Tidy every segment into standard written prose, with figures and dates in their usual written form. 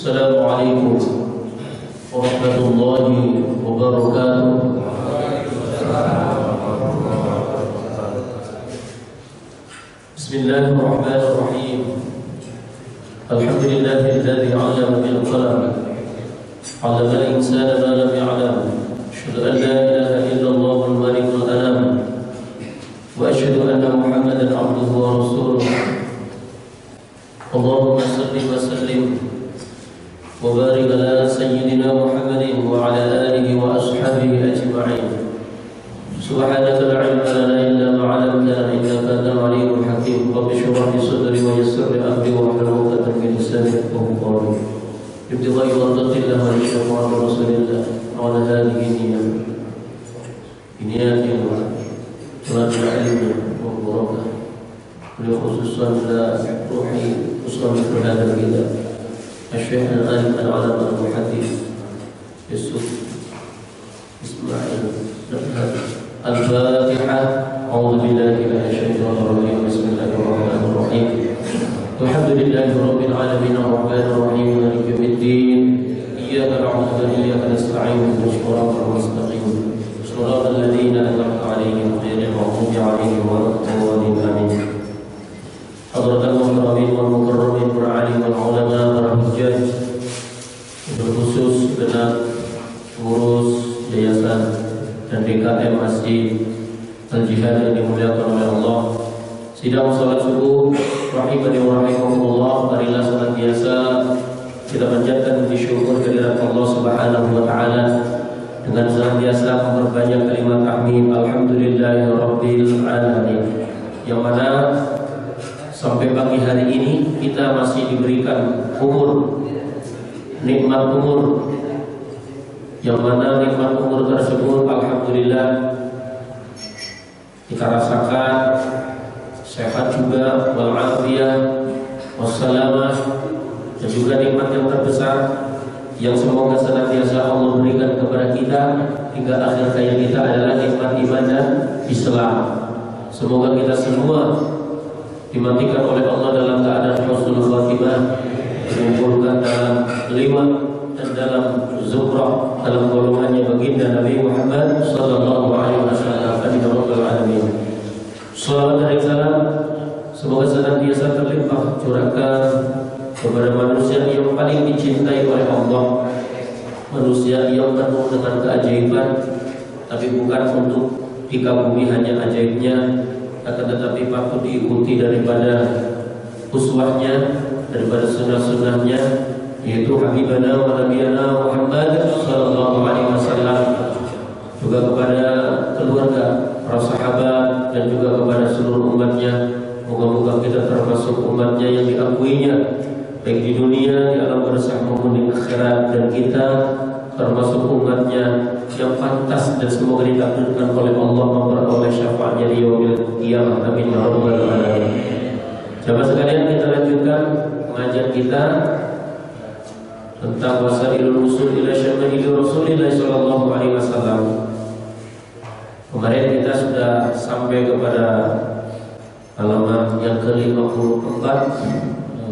Assalamualaikum warahmatullahi wabarakatuh. Bismillahirrahmanirrahim. Alhamdulillahilladzi 'allama bil qalam, 'allama al-insana ma lam ya'lam. Asyhadu an la ilaha illallahul malikul anam, wa asyhadu anna Muhammadan 'abduhu wa rasuluh. Allahumma shalli wa sallim wa barik ala sayyidina Muhammadin wa ala alihi wa ashabihi ajma'in. Subhanaka la ilma lana illa ma 'allamtana innaka antal alimul hakim. Rabbi shrah li sadri wa yassir li amri wa hlul 'uqdatam min lisani yafqahu qawli. Ibtida'i mardatillah wa syafa'ati rasulillah wa ala alihi niyatin wa talabul ilmi wa barakah. Beliau khususan la ruhi usami hadal kitab Asy-Syaikh al-Alim al-'Alama al-Muhaddits Yusuf Ismail Al-Fatihah. A'udzu billahi minasy syaithanir rajim. Bismillahir rahmanir rahim. Alhamdulillahi rabbil alamin arrahmanir rahim maliki yaumiddin. Iyyaka na'budu wa iyyaka nasta'in ihdinas siratal mustaqim. Shiratal ladzina an'amta 'alaihim ghairil maghdubi 'alaihim waladdallin. Amin. Hadratul mukarramin wal mukarramin wal 'alim wal 'ulama wal hujjaj, berkhusus genap pengurus yayasan dan DKM Masjid Al-Jihad yang dimuliakan oleh Allah. Sidang salat subuh rahimani wa rahimakumullah. Marilah senantiasa kita panjatkan puji syukur kehadirat Allah Subhanahu wa taala dengan senantiasa memperbanyak kalimat tahmid alhamdulillahirabbil alamin, yang mana sampai pagi hari ini kita masih diberikan umur, nikmat umur, yang mana nikmat umur tersebut alhamdulillah kita rasakan sehat juga, wal-afiyah, wassalamah, dan juga nikmat yang terbesar yang semoga senantiasa Allah berikan kepada kita hingga akhir hayat kita adalah nikmat iman dan Islam. Semoga kita semua dimatikan oleh Allah dalam keadaan husnul khatimah, dikumpulkan dalam liwat dan dalam zumrah, dalam golongannya baginda Nabi Muhammad sallallahu alaihi wasallam. Amin ya rabbal alamin. Salawat dan salam semoga senantiasa terlimpah curahkan kepada manusia yang paling dicintai oleh Allah, manusia yang penuh dengan keajaiban, tapi bukan untuk dikagumi hanya ajaibnya, akan tetapi patut diikuti daripada uswahnya, daripada sunnah-sunnahnya, yaitu Habibana wa Nabiyana Muhammad sallallahu alaihi wasallam, juga kepada keluarga, para sahabat, dan juga kepada seluruh umatnya. Moga-moga kita termasuk umatnya yang diakuinya baik di dunia, di alam barzakh maupun di akhirat, dan kita termasuk umatnya yang pantas dan semoga ditakdirkan oleh Allah memperoleh syafaatnya di yaumil qiyamah. Amin ya rabbal alamin. Jamaah sekalian, kita lanjutkan pengajian kita tentang wasailul usul ila syama'il Rasulillah sallallahu alaihi wasallam. Kemarin kita sudah sampai kepada halaman yang ke-54,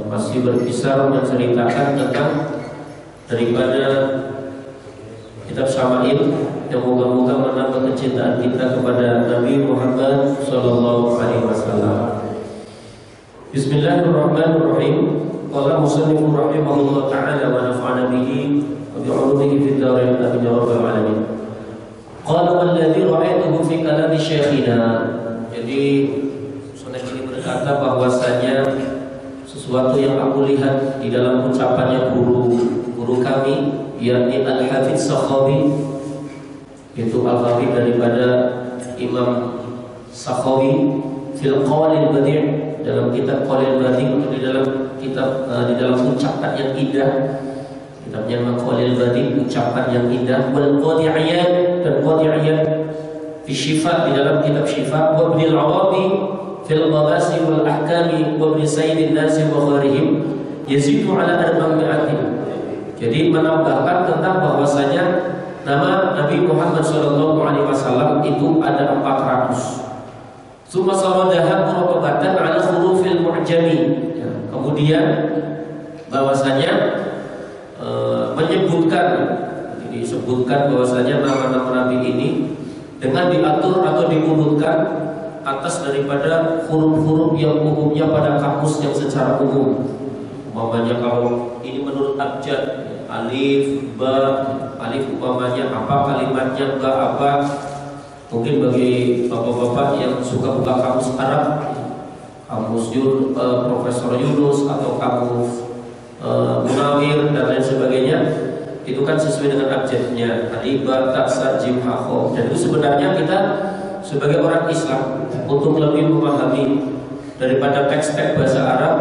masih berkisar menceritakan tentang daripada kitab Syama'il yang moga-moga menambah kecintaan kita kepada Nabi Muhammad sallallahu alaihi wasallam. Bismillahirrahmanirrahim. Qala musannifun rahimahullah ta'ala wa nafa'ana bihi wa bi 'ulumihi fid dharain amin ya rabbal alamin. Qala walladzi ra'aytuhu fi kalami syekhina. Jadi Sunan ini berkata bahwasanya sesuatu yang aku lihat di dalam ucapannya guru kami, yakni Al-Hafidz Sakhawi, itu Al-Hafidz daripada Imam Sakhawi, fil Qawlil Badi', dalam kitab Qawlil Badi', di dalam kitab di dalam ucapan yang indah, kitabnya Qawlil Badi', ucapan yang indah, wal Qadi'iyat, dan Qadi'iyat fi Syifa, di dalam kitab Syifa, wa Ibnul Arabi fil Mabasi wal Ahkami, wa Ibn Sayyidin Nasi wa ghairihim yazidu ala 400. Jadi menambahkan tentang bahwasanya nama Nabi Muhammad SAW itu ada 400. Summa saradaha muraqabatan ala hurufil mu'jami. Kemudian bahwasanya menyebutkan, disebutkan bahwasanya nama-nama Nabi ini dengan diatur atau diurutkan atas daripada huruf-huruf yang umumnya pada kamus yang secara umum. Umpamanya kalau ini menurut abjad, alif, ba, alif umpamanya apa kalimatnya, ba apa. Mungkin bagi bapak-bapak yang suka buka kamus Arab, kamus Profesor Yunus atau kamus Munawir dan lain sebagainya, itu kan sesuai dengan abjadnya, alif, ba, ta, sa, jim, ha, kha. Dan itu sebenarnya kita sebagai orang Islam untuk lebih memahami daripada teks-teks bahasa Arab,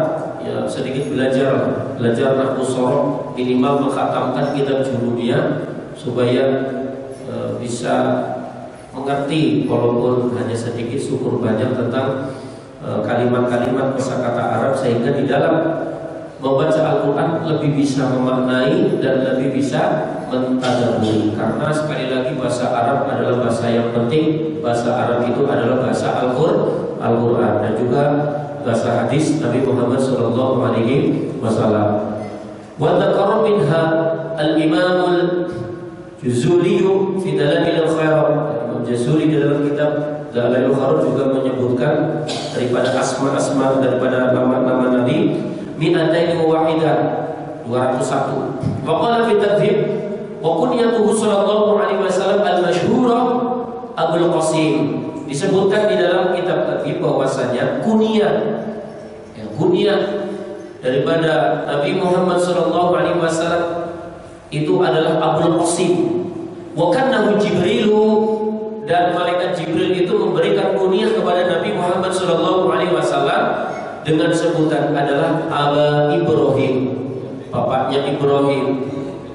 ya sedikit belajar nahwu shoroh, minimal mengkhatamkan kitab julumiyah supaya bisa mengerti walaupun hanya sedikit syukur banyak tentang kalimat-kalimat kosakata Arab, sehingga di dalam membaca Al-Quran lebih bisa memaknai dan lebih bisa mentadabburi. Karena sekali lagi bahasa Arab adalah bahasa yang penting. Bahasa Arab itu adalah bahasa Al-Quran dan juga bahasa hadis Nabi Muhammad sallallahu alaihi wasallam. Wa dzakara minha al-Imam al-Juzuli fi Dalail al-Khairat. Imam Juzuli dalam kitab Dalail al-Khairat juga menyebutkan daripada asma-asma daripada nama-nama Nabi mi'atain wahidah 201. Wa qala fi tadhib wa kunyatuhu sallallahu alaihi wasallam al-masyhura Abul Qasim. Disebutkan di dalam kitab tadi bahwasanya kunyah daripada Nabi Muhammad sallallahu alaihi wasallam itu adalah Abul Qasim. Wa kana Jibrilu, dan malaikat Jibril itu memberikan kunyah kepada Nabi Muhammad sallallahu alaihi wasallam dengan sebutan adalah Aba Ibrahim, bapaknya Ibrahim.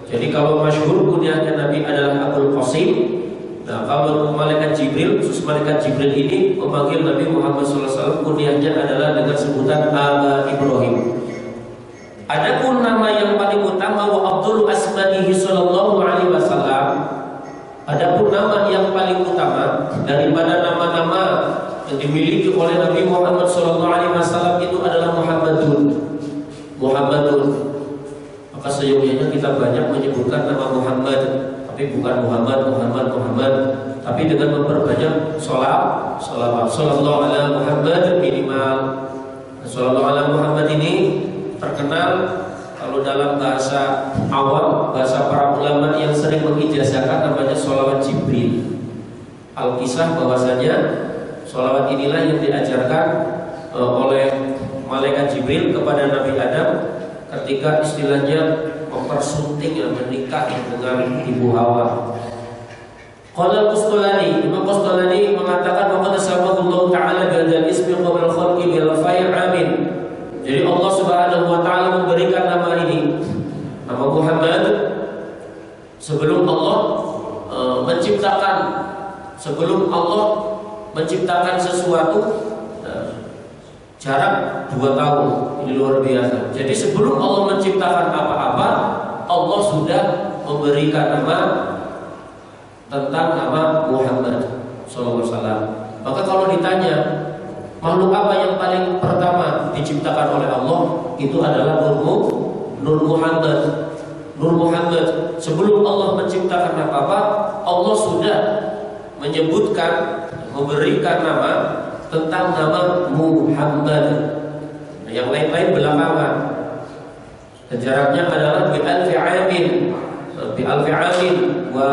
Jadi kalau masyhur kunyahnya Nabi adalah Abul Qasim. Nah, kalau malaikat Jibril, khusus malaikat Jibril ini memanggil Nabi Muhammad SAW, kunyahnya adalah dengan sebutan Aba Ibrahim. Adapun nama yang paling utama wa afdalu asma'ihi sallallahu alaihi wasallam, adapun nama yang paling utama daripada nama-nama yang dimiliki oleh Nabi Muhammad sallallahu alaihi wasallam itu adalah Muhammadun. Maka seyogyanya kita banyak menyebutkan nama Muhammad, tapi bukan Muhammad, tapi dengan memperbanyak salawat. Sallallahu ala Muhammad minimal. Sallallahu ala Muhammad ini terkenal kalau dalam bahasa awam, bahasa para ulama yang sering mengijazahkan namanya salawat Jibril. Al-Kisah bahwasanya salawat inilah yang diajarkan oleh malaikat Jibril kepada Nabi Adam ketika istilahnya mempersunting, menikah dengan ibu Hawa. Qala Al-Qustulani, Imam Qustulani mengatakan waqad sabaqallahu ta'ala bihadzal ismi qabla al-khalqi bil fa'il amin. Jadi Allah Subhanahu wa taala memberikan nama ini, nama Muhammad, sebelum Allah menciptakan sesuatu, jarak 2 tahun. Ini luar biasa. Jadi sebelum Allah menciptakan apa-apa, Allah sudah memberikan nama tentang nama Muhammad sallallahu alaihi wasallam. Maka kalau ditanya makhluk apa yang paling pertama diciptakan oleh Allah, itu adalah Nur Muhammad. Nur Muhammad. Sebelum Allah menciptakan apa-apa, Allah sudah menyebutkan, memberikan nama tentang nama Muhammad. Yang lain-lain belakangan. Jaraknya adalah bi alfi amin wa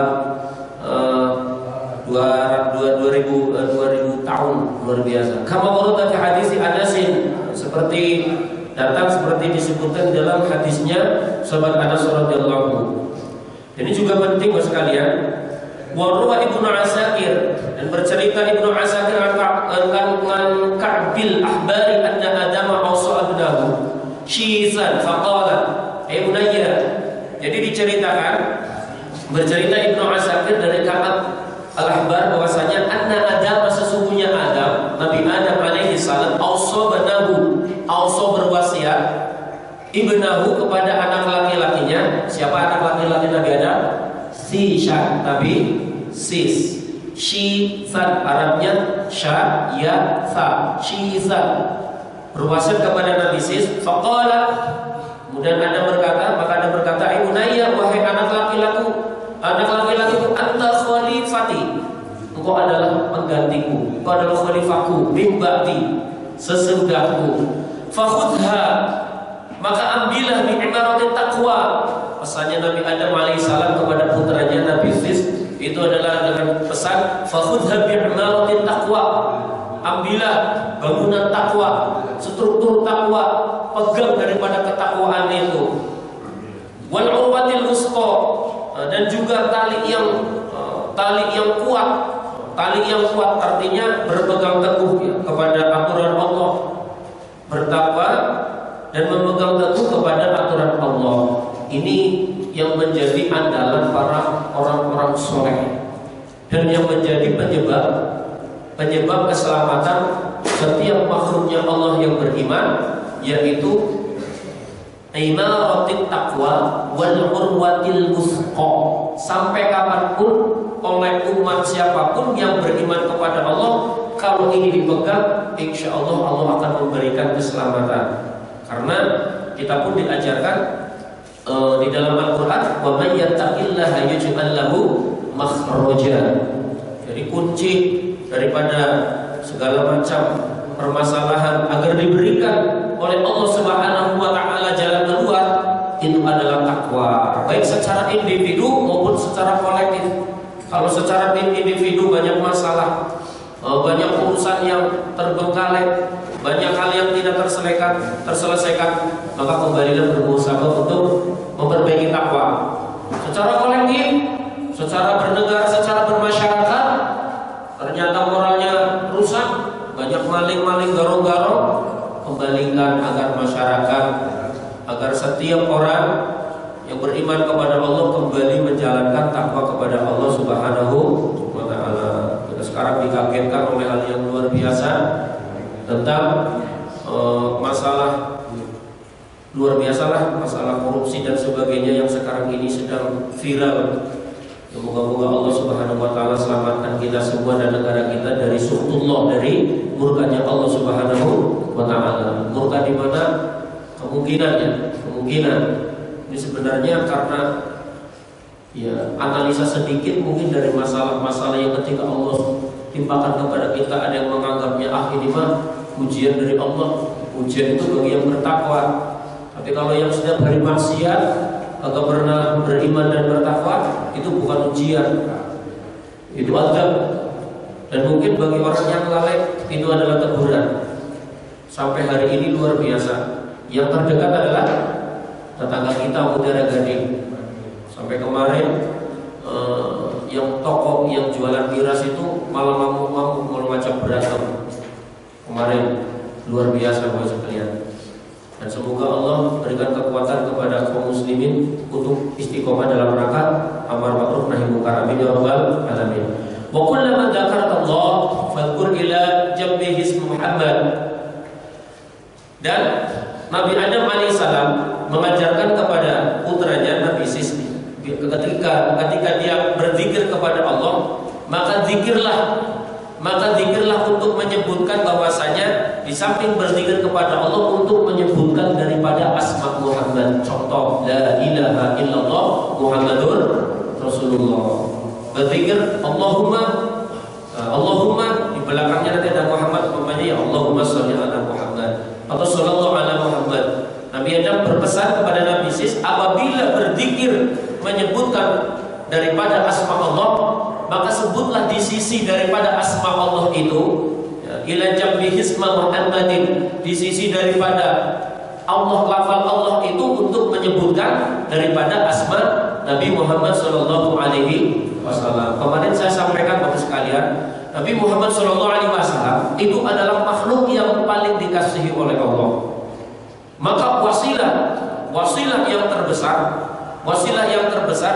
2000 tahun, luar biasa. Kama warada fi hadis Anas, seperti disebutkan dalam hadisnya sahabat Anas radhiyallahu anhu. Ini juga penting Bapak sekalian. Wa rawa Ibnu Asakir, dan bercerita Ibnu Asakir tentang Ka'bil Ahbari anna Adam awsa abnahu shizan faqala ay bunayya. Jadi bercerita Ibnu Asakir dari Ka'ab Al-Ahbar bahwasanya anna Adam, sesungguhnya Adam, Nabi Adam alaihi salam, awsa berwasiat ibnahu kepada anak laki-lakinya. Siapa anak laki-laki Nabi Adam? Sishan, tapi sis. Shizan, Arabnya sya ya tha, shizan. Berwasiat kepada Nabi Sis. Faqala, kemudian Adam berkata, maka Adam berkata, bunayya, wahai anak laki-lakiku, anta khalifati, engkau adalah penggantiku, engkau adalah khalifahku, min ba'di, sesudahku. Fakhudha, maka ambillah bi imaratit taqwa. Pesannya Nabi Adam alaihissalam kepada putranya Nabi Sis itu adalah dengan pesan fakhudha bi imaratit taqwa. Ambillah bangunan takwa, struktur takwa, pegang daripada ketakwaan itu. Wal urwatil wusqa, dan juga tali yang kuat. Tali yang kuat artinya berpegang teguh ya, kepada aturan Allah, bertakwa dan memegang teguh kepada aturan Allah. Ini yang menjadi andalan para orang-orang soleh dan yang menjadi penyebab keselamatan setiap makhluknya Allah yang beriman, yaitu imaratit taqwa wal urwatil wusqa. Sampai kapanpun oleh umat siapapun yang beriman kepada Allah, kalau ini dipegang, insya Allah Allah akan memberikan keselamatan. Karena kita pun diajarkan di dalam Al-Quran, wa may yattaqillaha yaj'al lahu makhraja. Jadi kunci daripada segala macam permasalahan agar diberikan oleh Allah Subhanahu wa taala jalan keluar itu adalah takwa, baik secara individu maupun secara kolektif. Kalau secara individu banyak masalah, banyak urusan yang terbengkalai, banyak hal yang tidak terselesaikan, maka kembalilah berusaha untuk memperbaiki takwa. Secara kolektif, secara bernegara, secara bermasyarakat, ternyata moralnya rusak, banyak maling-maling garong-garong, kembalikan agar masyarakat, agar setiap orang yang beriman kepada Allah kembali menjalankan takwa kepada Allah Subhanahu wa taala. Kita sekarang dikagetkan oleh hal yang luar biasa tentang masalah luar biasa lah, masalah korupsi dan sebagainya yang sekarang ini sedang viral. Semoga-moga Allah Subhanahu wa taala selamatkan kita semua dan negara kita dari sukhullah, dari murkanya Allah Subhanahu wa taala. Murka di mana? Kemungkinan ini sebenarnya karena ya analisa sedikit mungkin dari masalah-masalah yang ketika Allah timpakan kepada kita, ada yang menganggapnya ini mah ujian dari Allah. Ujian itu bagi yang bertakwa. Tapi kalau yang sudah bermaksiat, agak pernah beriman dan bertakwa, itu bukan ujian, itu azab. Dan mungkin bagi orang yang lalai itu adalah teguran. Sampai hari ini luar biasa. Yang terdekat adalah tetangga kita Mutiara Gading. Sampai kemarin yang toko yang jualan miras itu malah mampu mau macam berantem. Kemarin luar biasa buat sekalian. Dan semoga Allah berikan kekuatan kepada kaum muslimin untuk istiqomah dalam rangka amar ma'ruf nahi munkar. Amin ya rabbal alamin. Wa kullama dzakarta Allah fadhkur ila jambihi ismu Muhammad. Dan Nabi Adam alaihissalam mengajarkan kepada putranya Nabi Sis, ketika dia berzikir kepada Allah, maka zikirlah untuk menyebutkan bahwasanya di samping berzikir kepada Allah untuk menyebutkan daripada asma Muhammad. Contoh, la ilaha illallah Muhammadur Rasulullah. Berzikir Allahumma di belakangnya nanti ada Muhammad, umpamanya ya Allahumma sholli ala Muhammad atau sallallahu ala Muhammad. Nabi Adam berpesan kepada Nabi Sis, apabila berzikir menyebutkan daripada asma Allah, maka sebutlah di sisi daripada asma Allah itu, ila jambihi isma Muhammadin, di sisi daripada Allah, lafal Allah itu untuk menyebutkan daripada asma Nabi Muhammad sallallahu alaihi wasallam. Kemarin saya sampaikan Bapak sekalian, Nabi Muhammad sallallahu alaihi wasallam itu adalah makhluk yang paling dikasihi oleh Allah. Maka wasilah yang terbesar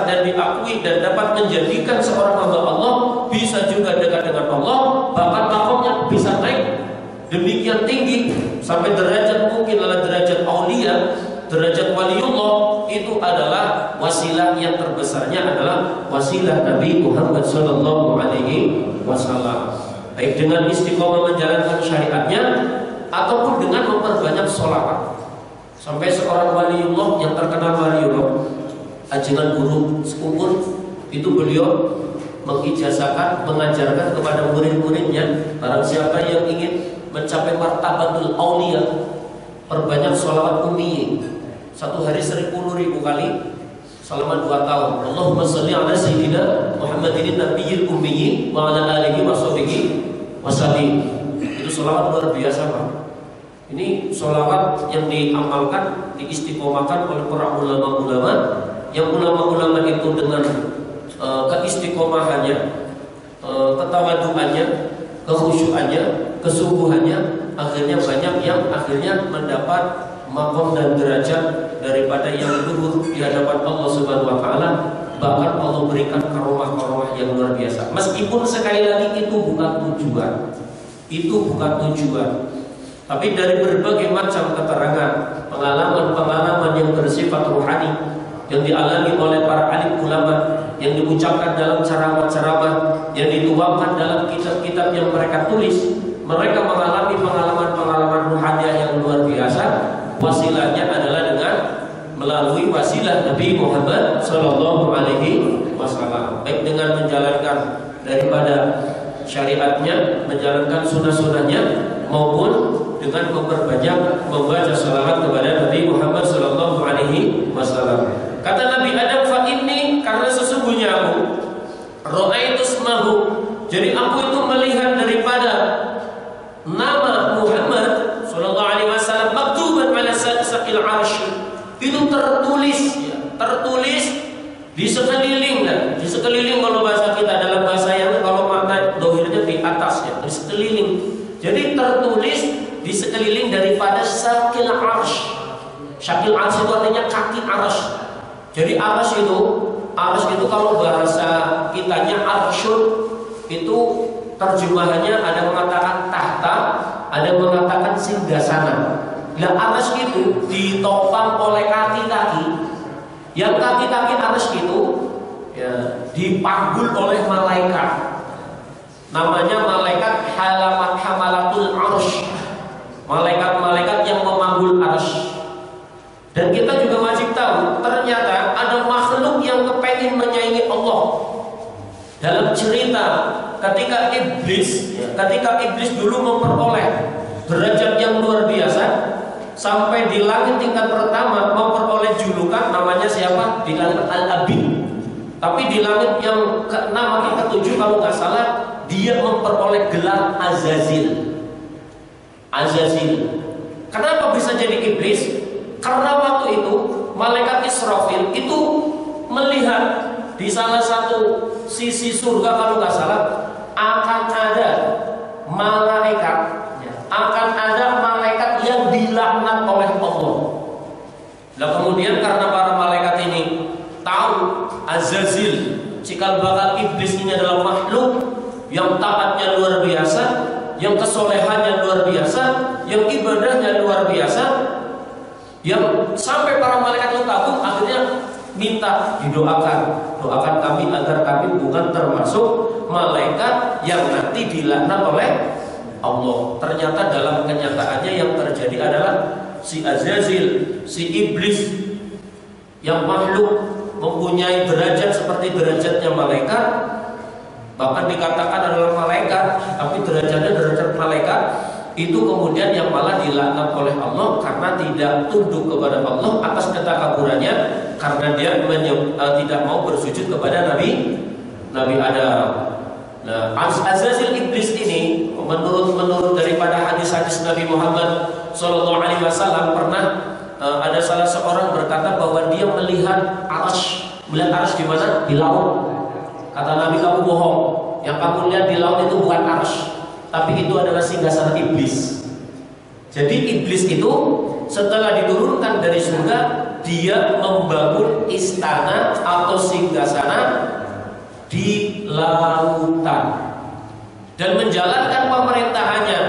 dan diakui dan dapat menjadikan seorang hamba Allah bisa juga dekat dengan Allah, bahkan makomnya bisa naik demikian tinggi sampai derajat mungkin adalah derajat aulia, derajat waliullah. Itu adalah wasilah yang terbesarnya adalah wasilah Nabi Muhammad sallallahu alaihi wasallam, baik dengan istiqomah menjalankan syariatnya ataupun dengan memperbanyak sholawat. Sampai seorang waliullah yang terkenal waliullah ajengan guru sepumpun itu beliau mengijazahkan, mengajarkan kepada murid-muridnya, barang siapa yang ingin mencapai martabatul aulia, perbanyak sholawat ummi. Satu hari 10.000 kali selama 2 tahun. Allahumma sholli ala sayyidina Muhammadin nabiyil ummi wa ala alihi wa sahbihi wasallim. Itu sholawat luar biasa, Pak. Ini sholawat yang diamalkan, diistiqomahkan oleh para ulama-ulama. Yang ulama-ulama itu dengan keistiqomahannya, ketawaduannya, kekhusyuannya, kesungguhannya, akhirnya banyak yang akhirnya mendapat maqam dan derajat daripada yang luhur di hadapan Allah Subhanahu wa taala. Bahkan Allah berikan karomah-karomah yang luar biasa. Meskipun sekali lagi itu bukan tujuan. Itu bukan tujuan. Tapi dari berbagai macam keterangan, pengalaman-pengalaman yang bersifat rohani yang dialami oleh para alim ulama, yang diucapkan dalam ceramah-ceramah, yang dituangkan dalam kitab-kitab yang mereka tulis, mereka mengalami pengalaman-pengalaman rohaniah yang luar biasa. Wasilahnya adalah dengan melalui wasilah Nabi Muhammad Sallallahu Alaihi Wasallam, baik dengan menjalankan daripada syariatnya, menjalankan sunnah-sunnahnya, maupun dengan memperbanyak membaca salawat kepada Nabi Muhammad Sallallahu Alaihi Wasallam. Kata Nabi Adam, fa inni, karena sesungguhnya aku ra'aitu ismahu, jadi aku itu melihat daripada nama Muhammad Sallallahu Alaihi Wasallam maktuban ala saqil arsy, itu tertulis, ya, tertulis di sekeliling, di sekeliling kalau bahasa kita, dalam bahasa yang kalau makna dohirnya di atas, ya, di sekeliling. Jadi tertulis di sekeliling daripada saqil arsy. Saqil arsy itu artinya kaki arsy. Jadi arsy itu kalau bahasa kitanya arsyun, itu terjemahannya ada mengatakan tahta, ada mengatakan singgasana. Nah, arsy itu ditopang oleh kaki-kaki. Yang kaki-kaki arsy itu ya, dipanggul oleh malaikat. Namanya malaikat hamalatul arsy. Malaikat-malaikat yang memanggul arsy. Dan kita juga wajib tahu, ternyata ada makhluk yang kepengen menyaingi Allah. Dalam cerita ketika iblis dulu memperoleh derajat yang luar biasa, sampai di langit tingkat pertama memperoleh julukan namanya siapa? Di langit Al-Abid. Tapi di langit yang ke-6 atau ke-7 kalau nggak salah, dia memperoleh gelar Azazil. Kenapa bisa jadi iblis? Karena waktu itu malaikat Israfil itu melihat di salah satu sisi surga kalau nggak salah akan ada malaikat yang dilaknat oleh Allah. Nah, kemudian karena para malaikat ini tahu Azazil, cikal bakal iblis ini adalah makhluk yang taatnya luar biasa, yang kesolehannya luar biasa, yang ibadahnya luar biasa, yang sampai para malaikat itu kagum, akhirnya minta doakan kami agar kami bukan termasuk malaikat yang nanti dilaknat oleh Allah. Ternyata dalam kenyataannya yang terjadi adalah si Azazil, si iblis yang makhluk mempunyai derajat seperti derajatnya malaikat, bahkan dikatakan adalah malaikat, tapi derajatnya derajat malaikat, itu kemudian yang malah dilaknat oleh Allah karena tidak tunduk kepada Allah atas ketakaburannya, karena dia tidak mau bersujud kepada Nabi Adam. Nah, Azazil iblis ini menurut daripada hadis-hadis Nabi Muhammad SAW pernah ada salah seorang berkata bahwa dia melihat arsy. Melihat arsy di mana? Di laut. Kata Nabi, kamu bohong. Yang kamu lihat di laut itu bukan arsy, tapi itu adalah singgasana iblis. Jadi iblis itu setelah diturunkan dari surga, dia membangun istana atau singgasana di lautan dan menjalankan pemerintahannya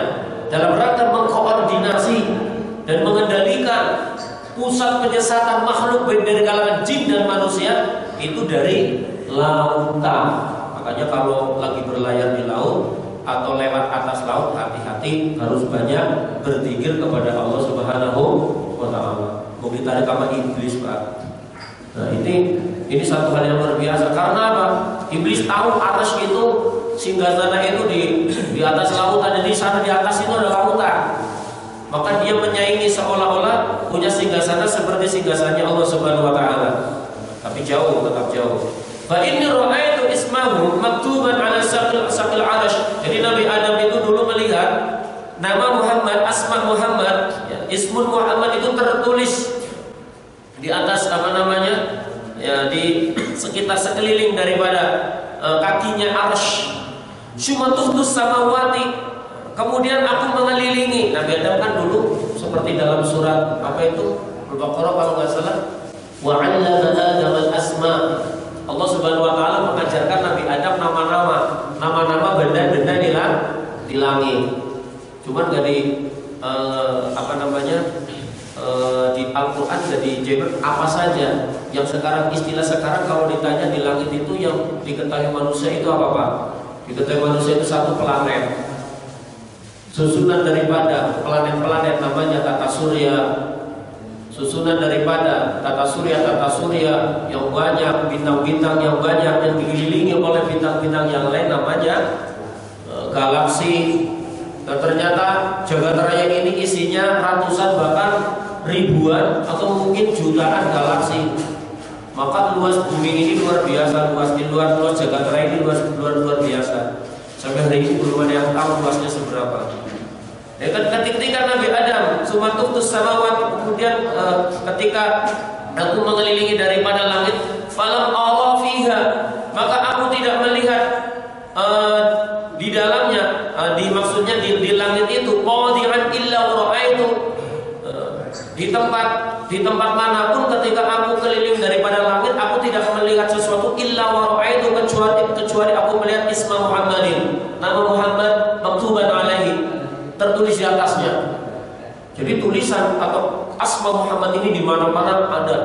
dalam rangka mengkoordinasi dan mengendalikan pusat penyesatan makhluk baik dari kalangan jin dan manusia itu dari lautan. Makanya kalau lagi berlayar di laut atau lewat atas laut, hati-hati, harus banyak berzikir kepada Allah Subhanahu wa taala. Mau ditarik sama iblis, Pak. Nah, ini satu hal yang luar biasa. Karena apa? Iblis tahu arsy itu, singgasana itu di atas lautan, jadi di sana di atas itu ada lautan. Maka dia menyaingi seolah-olah punya singgasana seperti singgasananya Allah Subhanahu wa taala. Tapi jauh, tetap jauh. Fa inni ra'aitu ismahu maktuban 'ala saqil 'arsy. Jadi Nabi Adam itu dulu melihat nama Muhammad, asma Muhammad, ya, ismun Muhammad itu tertulis di atas apa namanya? Ya, di sekitar sekeliling daripada kakinya arsy. Syumatuhtus samawati. Kemudian aku mengelilingi. Nabi Adam kan dulu seperti dalam surat apa itu? Al-Baqarah kalau nggak salah. Wa 'allama Adam al-asma. Allah Subhanahu wa taala mengajarkan Nabi Adam nama-nama benda-benda di langit. Cuman nggak di di Al-Quran jadi jabar apa saja yang sekarang istilah sekarang kalau ditanya di langit itu yang diketahui manusia itu apa Pak? Diketahui manusia itu satu planet. Susunan daripada planet-planet namanya tata surya. Susunan daripada tata surya yang banyak, bintang-bintang yang banyak yang dikelilingi oleh bintang-bintang yang lain namanya galaksi. Dan ternyata jagat raya ini isinya ratusan bahkan ribuan atau mungkin jutaan galaksi. Maka luas bumi ini luar biasa, luas jagat raya ini luar biasa. Sampai hari ini belum ada yang tahu luasnya seberapa. Ya, ketika Nabi Adam sumatuftus samawati, kemudian ketika aku mengelilingi daripada langit, falam Allah fiha, maka aku tidak melihat di dalamnya, maksudnya di langit itu qadiran illa ra'aitu, di tempat manapun ketika aku keliling daripada langit, aku tidak melihat sesuatu illa ra'aitu kecuali aku melihat isma Muhammadin, nama Muhammad maktuban alaihi, tertulis di atasnya. Jadi tulisan atau asma Muhammad ini di mana-mana ada.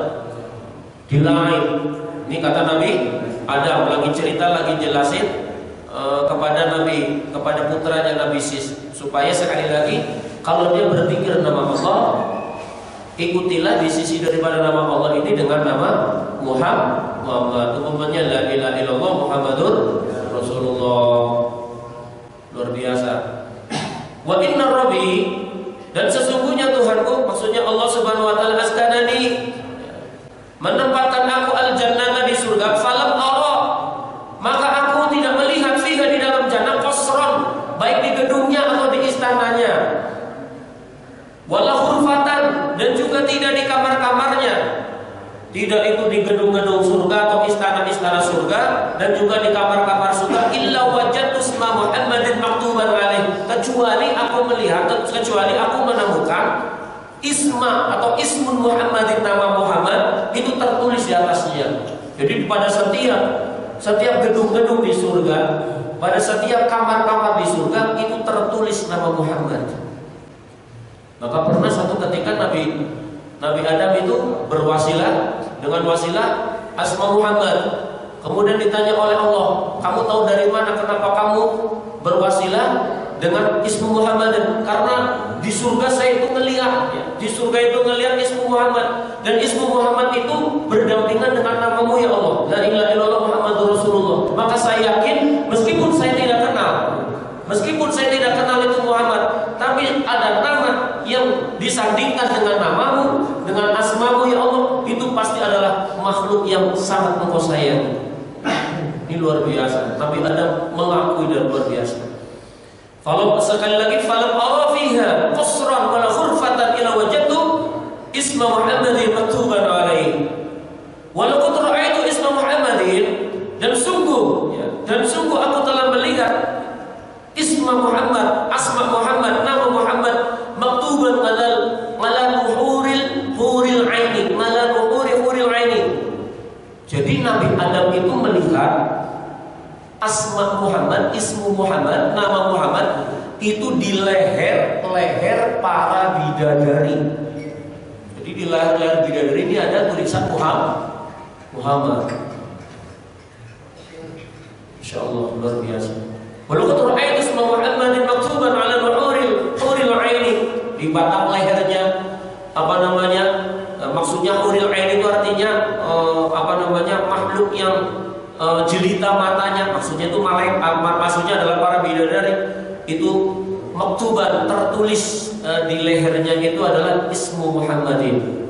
Di langit. Ini kata Nabi Adam lagi cerita, lagi jelasin kepada putranya Nabi Sis, supaya sekali lagi kalau dia berpikir nama Allah, ikutilah di sisi daripada nama Allah ini dengan nama Muhammad. Umpamanya la ilaha illallah Muhammadur Rasulullah. Luar biasa. Wa inna rabbi, dan sesungguhnya Tuhanku, maksudnya Allah Subhanahu wa taala, askanani, menempatkan aku al-jannata di surga, falam ara, maka aku tidak melihat fiha di dalam jannah qasran, baik di gedungnya atau di istananya, wala khurfatan, dan juga tidak di kamar-kamarnya. Tidak itu di gedung-gedung surga atau istana-istana surga, dan juga di kamar-kamar surga, illa wajadtu isma Muhammadin maktuban alaih, kecuali aku menemukan isma atau ismun Muhammadin, nama Muhammad itu tertulis di atasnya. Jadi pada setiap gedung-gedung di surga, pada setiap kamar-kamar di surga itu tertulis nama Muhammad. Maka pernah satu ketika Nabi Adam itu berwasilah dengan wasilah asma Muhammad. Kemudian ditanya oleh Allah, kamu tahu dari mana, kenapa kamu berwasilah dengan ismu Muhammad? Karena di surga saya itu ngelihat, ya, di surga itu ngelihat ismu Muhammad, dan ismu Muhammad itu berdampingan dengan namamu ya Allah, la ilaha illallah Muhammadur Rasulullah. Maka saya yakin meskipun saya tidak kenal itu Muhammad, tapi ada nama yang disandingkan dengan namamu, dengan asmamu ya Allah, itu pasti adalah makhluk yang sangat engkau sayangi. Ini luar biasa. Nabi Adam mengakui dan luar biasa. Sekali lagi, falam ara fiha qasran wala khurfatan ila wajadtu isma Muhammadin maktuban alaihi. Walaupun ra'aitu isma Muhammadin, dan sungguh aku telah melihat isma Muhammad, asma Muhammad, nama Muhammad maktuban ala huril aini, huril aini. Jadi Nabi Adam itu melihat asma Muhammad, ismu Muhammad, nama Muhammad itu di leher para bidadari. Jadi di leher bidadari ini ada tulisan Muhammad. Insyaallah luar biasa. Walau ra'aitu isma Muhammadin maktuban 'ala huril aini, di batang lehernya maksudnya huril aini itu artinya makhluk yang jelita matanya, maksudnya itu maksudnya adalah para bidadari itu maktuban, tertulis di lehernya itu adalah ismu Muhammadin.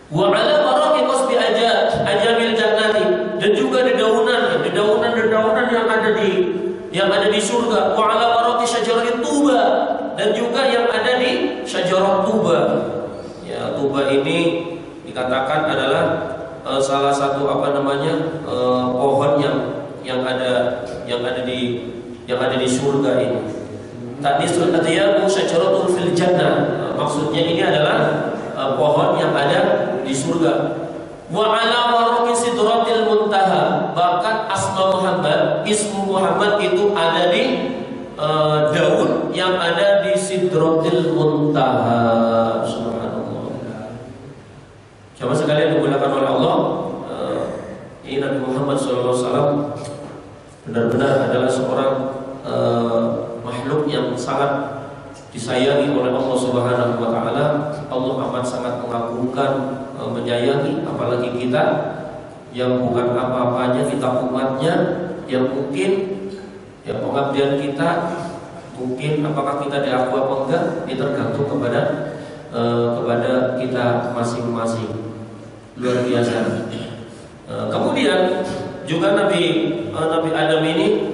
Wa ala waraqi qasbi ajamil jannati, dan juga dedaunan yang ada di surga. Wa ala waraqi syajarati tuba, dan juga yang ada di syajarah tuba. Ya, tuba ini dikatakan adalah salah satu pohon yang ada di surga ini. Tadi suratiyahu syajaratul fil jannah. Maksudnya ini adalah pohon yang ada di surga. Wa ala waraqi sidratil muntaha, bahkan ismu Muhammad itu ada di daun yang ada di sidratil muntaha. Subhanallah. Coba sekalian digunakan oleh Allah. Ini Nabi Muhammad SAW benar-benar adalah seorang makhluk yang sangat disayangi oleh Allah Subhanahu wa taala. Allah amat sangat mengagungkan, menyayangi, apalagi kita yang bukan apa-apanya, kita umatnya yang mungkin ya pengabdian kita mungkin apakah kita diakui apa enggak, ini tergantung kepada kita masing-masing. Luar biasa. Kemudian juga Nabi Adam ini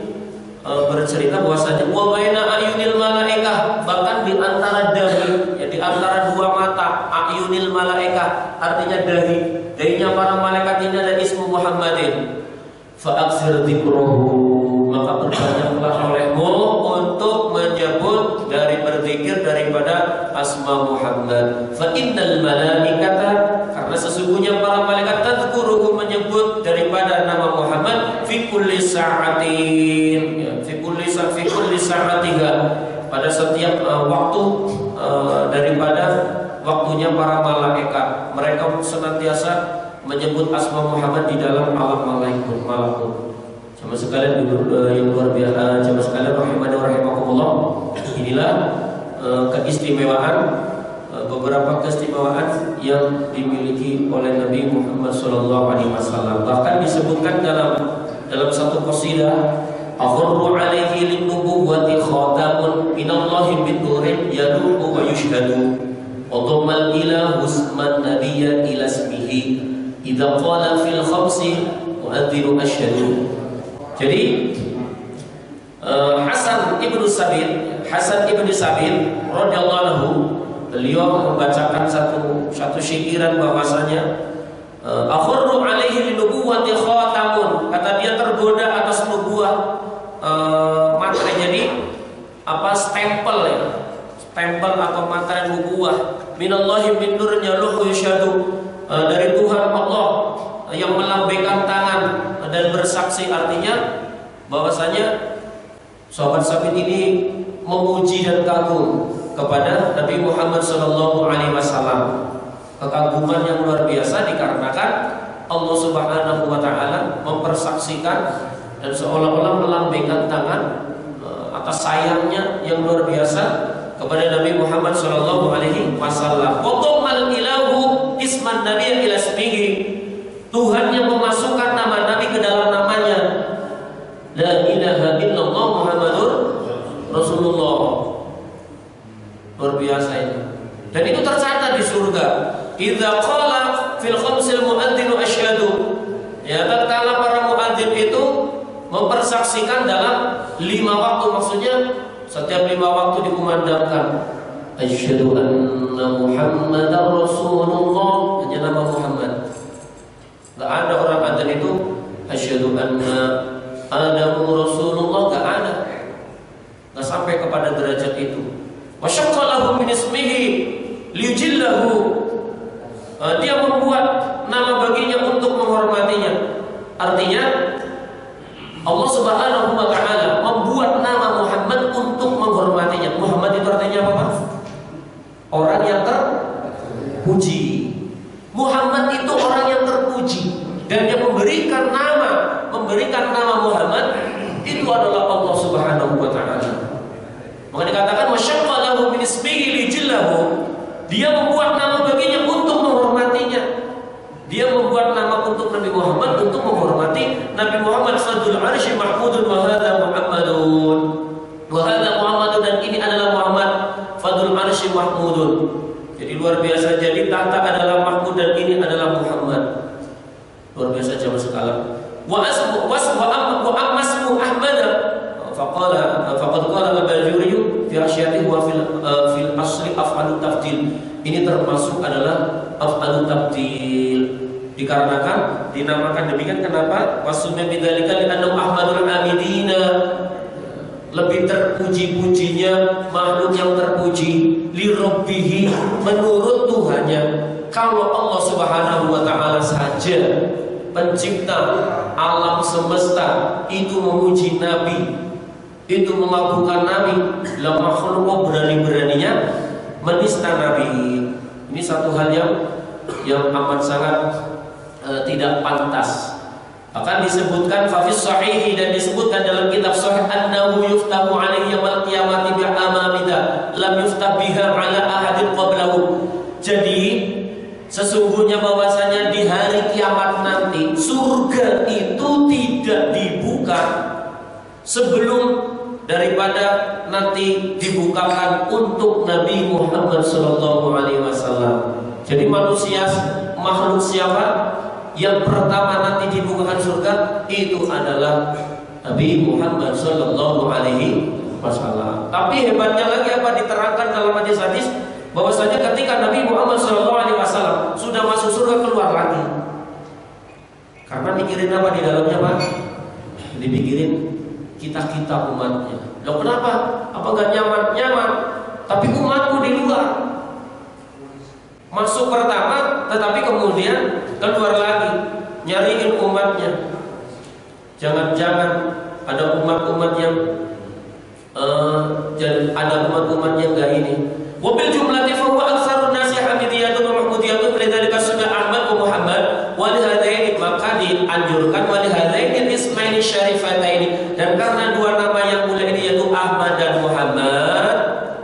bercerita bahwasanya wa baina ayunil malaikah, bahkan di antara dahi, ya, di antara dua mata, ayunil malaikah artinya dahinya para malaikat ini ada ismu Muhammadin. Fa aksir dzikruhu, maka perbanyaklah olehmu untuk menyebut berzikir daripada asma Muhammad. Fa innal malaikata, karena sesungguhnya para malaikat tadzkuruhu, menyebut daripada nama Muhammad fi kulli sa'atin, ya, fi kulli sa'atiha, pada setiap waktu daripada waktunya para malaikat. Mereka senantiasa menyebut asma Muhammad di dalam alam malakut. Sama sekalian yang luar biasa, sama sekalian rahimani wa rahimakumullah. Inilah keistimewaan, beberapa keistimewaan yang dimiliki oleh Nabi Muhammad SAW. Bahkan disebutkan dalam satu qasidah, akhru alaihi linnubuwwati khatamun minallahi bidurin yadu'u wa yushhadu wa dhammal ilahu isman nabiyya ila ismihi idza qala fil khamsi mu'adzinu asyhadu. Jadi Hasan ibnu Sabit radhiyallahu anhu, beliau membacakan satu syairan bahwasanya akhru alaihi linubuwwati khatamun, kata dia tergoda atas nubuah materai, jadi stempel ya, stempel atau materai nubuah minallahi min nur yaluhu yusyadu, dari Tuhan Allah yang melambaikan tangan dan bersaksi. Artinya bahwasanya sahabat Sabit ini memuji dan kagum kepada Nabi Muhammad SAW. Kekaguman yang luar biasa dikarenakan Allah Subhanahu wa taala mempersaksikan dan seolah-olah melambaikan tangan atas sayangnya yang luar biasa kepada Nabi Muhammad SAW. Qadammal ilahu isman nabiyya ila ismihi, Tuhan yang memasukkan nama Nabi ke dalam namanya. La ilaha illallah Muhammadur Rasulullah. Luar biasa ini. Dan itu tercatat di surga. Idza qala fil khamsil mu'adzinu asyhadu. Ya, tatkala para muadzin itu mempersaksikan dalam 5 waktu, maksudnya setiap 5 waktu dikumandangkan asyhadu anna Muhammadar Rasulullah, hanya nama Muhammad. Enggak ada orang adzan itu asyhadu anna Adamu Rasulullah, enggak ada. Enggak sampai kepada derajat itu. Wa syaqqalahu min ismihi liyujillahu, dia membuat nama baginya untuk menghormatinya. Artinya Allah Subhanahu wa taala membuat nama Muhammad untuk menghormatinya. Muhammad itu artinya apa, Pak? Orang yang terpuji. Muhammad itu orang yang terpuji, dan yang memberikan nama Muhammad itu adalah Allah Subhanahu wa taala. Maka dikatakan wasyaqalahu min ismihi lijillahu, dia membuat nama baginya untuk menghormatinya. Dia membuat nama untuk Nabi Muhammad luar biasa jamaah sekalian. Wa ammasmu Ahmad faqad qala al-Bajuri fi asyatihi wa fil asli af'alu tafdil. Ini termasuk adalah af'alu tafdil, dikarenakan dinamakan demikian. Kenapa? Wasumma bidzalika li'annahu ahmadul amidina, lebih terpuji-pujinya makhluk yang terpuji, li rabbihi, menurut Tuhannya. Kalau Allah Subhanahu wa taala saja pencipta alam semesta itu memuji Nabi, itu mengagungkan Nabi, la makhluk berani-beraninya menista Nabi. Ini satu hal yang amat sangat tidak pantas. Bahkan disebutkan fafis sahihi, dan disebutkan dalam kitab sahih annahu yuftahu alaihi yaumil qiyamati bi amamida lam yuftah biha ala ahadin qablahu. Jadi sesungguhnya bahwasanya di hari kiamat nanti surga itu tidak dibuka sebelum daripada nanti dibukakan untuk Nabi Muhammad SAW. Jadi manusia, makhluk siapa yang pertama nanti dibukakan surga? Itu adalah Nabi Muhammad SAW. Tapi hebatnya lagi apa, diterangkan dalam hadis-hadis bahwasanya ketika Nabi Muhammad SAW sudah masuk surga, keluar lagi. Karena mikirin apa di dalamnya, Pak? Dipikirin kita umatnya. Loh, kenapa? Apa enggak nyaman? Nyaman. Tapi umatku di luar. Masuk pertama, tetapi kemudian keluar lagi, nyariin umatnya. Jangan-jangan ada umat-umat yang enggak ini. Wabil jumlati fa huwa aktsarun nasi hamidiyatun wa mahmudiyatun, lidzalika sunna Ahmad wa Muhammad wa lihadaini, maka dianjurkan wa lihadaini ismaini syarifataini, dan karena dua nama yang mulia ini yaitu Ahmad dan Muhammad,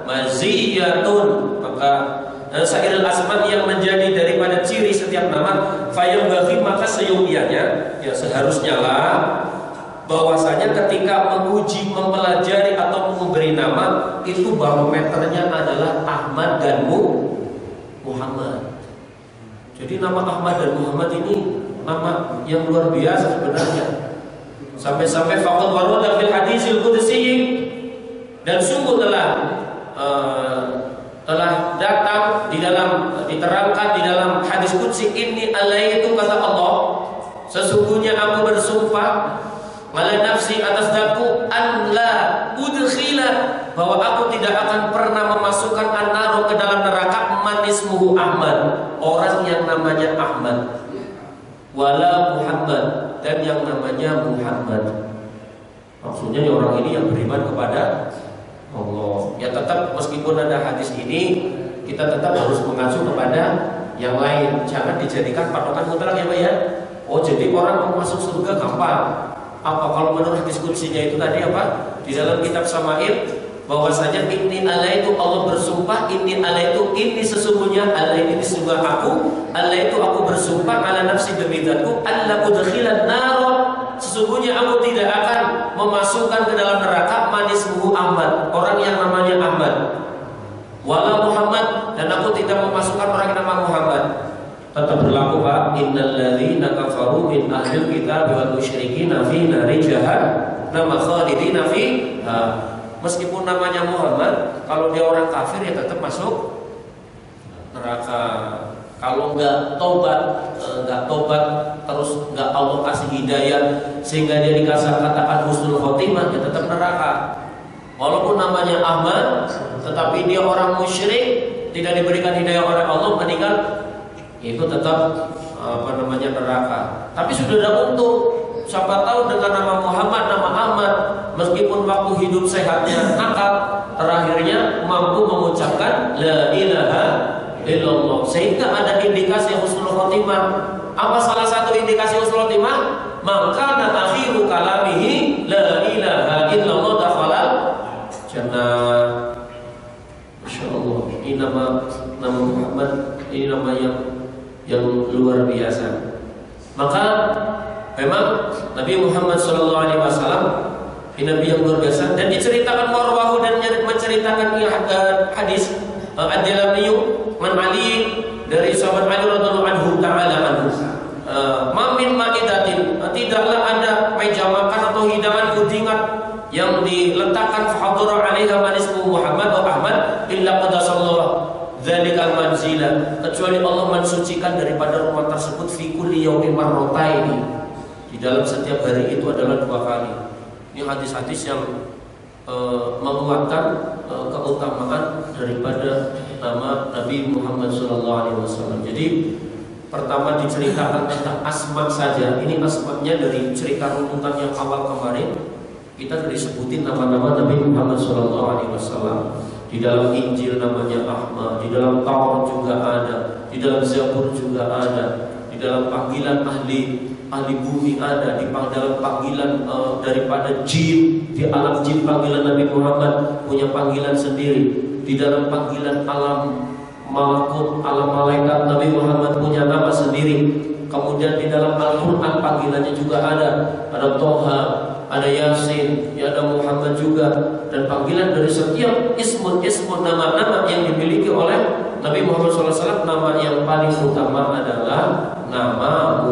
maziyatun, maka sairul asma yang menjadi daripada ciri setiap nama, fayam bagi, maka seyogianya, ya seharusnya lah bahwasanya ketika menguji, mempelajari atau memberi nama itu barometernya adalah Ahmad dan Muhammad. Jadi nama Ahmad dan Muhammad ini nama yang luar biasa sebenarnya. Sampai-sampai faqad warada fil hadisil qudsi, dan sungguh telah datang di dalam, diterangkan di dalam hadis qudsi, inni alaitu, kata Allah, sesungguhnya aku bersumpah ala nafsi, atas daku, an la udkhila, bahwa aku tidak akan pernah memasukkan an-nar ke dalam neraka man ismuhu Ahmad, orang yang namanya Ahmad, wala Muhammad, dan yang namanya Muhammad. Maksudnya orang ini yang beriman kepada Allah. Ya tetap meskipun ada hadis ini, kita tetap harus mengacu kepada yang lain. Jangan dijadikan patokan mutlak, ya Pak ya. Oh, jadi orang mau masuk surga gampang. Apa kalau menurut diskusinya itu tadi apa? Di dalam kitab Sama'il bahwasanya inni alaitu, Allah bersumpah, inni alaitu, ini sesungguhnya, alaitu ini sesungguhnya aku bersumpah ala nafsi, demi zatku, alla udkhilan nar, sesungguhnya aku tidak akan memasukkan ke dalam neraka manismuhu Ahmad, orang yang namanya Ahmad, wala Muhammad, dan aku tidak memasukkan orang yang nama Muhammad. Tetap berlaku, Pak, innal ladzina kafaru min ahlil kitab wal musyrikin fi nari jahannam khalidina fiha. Meskipun namanya Muhammad, kalau dia orang kafir ya tetap masuk neraka. Kalau enggak tobat, terus enggak Allah kasih hidayah sehingga dia dikasih katakan husnul khotimah, ya tetap neraka. Walaupun namanya Ahmad, tetapi dia orang musyrik, tidak diberikan hidayah oleh Allah, meninggal, itu tetap neraka. Tapi sudah ada untung. Siapa tahu dengan nama Muhammad, nama Ahmad, meskipun waktu hidup sehatnya nakal, terakhirnya mampu mengucapkan la ilaha illallah, sehingga ada indikasi husnul khotimah. Apa salah satu indikasi husnul khotimah? Maka akhiru kalamihi la ilaha illallah dakhalal jannah. Masyaallah, ini nama Muhammad, ini nama yang luar biasa. Maka memang Nabi Muhammad SAW ini Nabi yang luar biasa, dan diceritakan warwahu, dan menceritakan hadis ad-Dalami man Ali, dari sahabat Ali radhiyallahu anhu ta'ala anhu, ma min pertemuan tersebut fi kulli yaumin marrataini. Di dalam setiap hari itu adalah 2 kali. Ini hadis-hadis yang menguatkan keutamaan daripada nama Nabi Muhammad SAW. Jadi pertama diceritakan tentang asma saja. Ini asmanya dari cerita runutan yang awal kemarin. Kita disebutin nama-nama Nabi Muhammad SAW. Di dalam Injil namanya Ahmad, di dalam Taurat juga ada, di dalam Zabur juga ada, di dalam panggilan ahli bumi ada, di dalam panggilan daripada jin, di alam jin panggilan Nabi Muhammad punya panggilan sendiri, di dalam panggilan alam malakut, alam malaikat Nabi Muhammad punya nama sendiri. Kemudian di dalam Al-Quran panggilannya juga ada Toha, ada Yasin, ada Muhammad juga. Dan panggilan dari setiap ismun nama-nama yang dimiliki oleh Nabi Muhammad SAW, nama yang paling utama adalah nama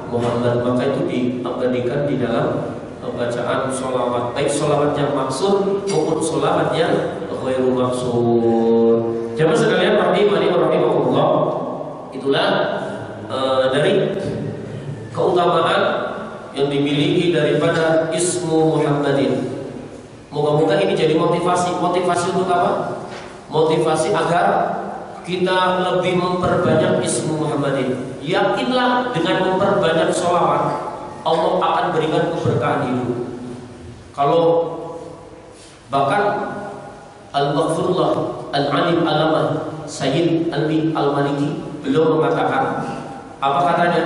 Muhammad. Maka itu diabadikan di dalam bacaan sholawat, baik sholawat yang maksud maupun sholawat yang ghairu maksud. Jamaah sekalian rahimahullah, itulah dari keutamaan yang dimiliki daripada ismu Muhammadin. Moga-moga ini jadi motivasi untuk apa? Motivasi agar kita lebih memperbanyak ismu Muhammadin. Yakinlah dengan memperbanyak sholawat Allah akan berikan keberkahan hidup. Kalau bahkan Al-Maghfurullah Al-Alim Alamah Sayyid Al-Maliki beliau mengatakan, apa katanya?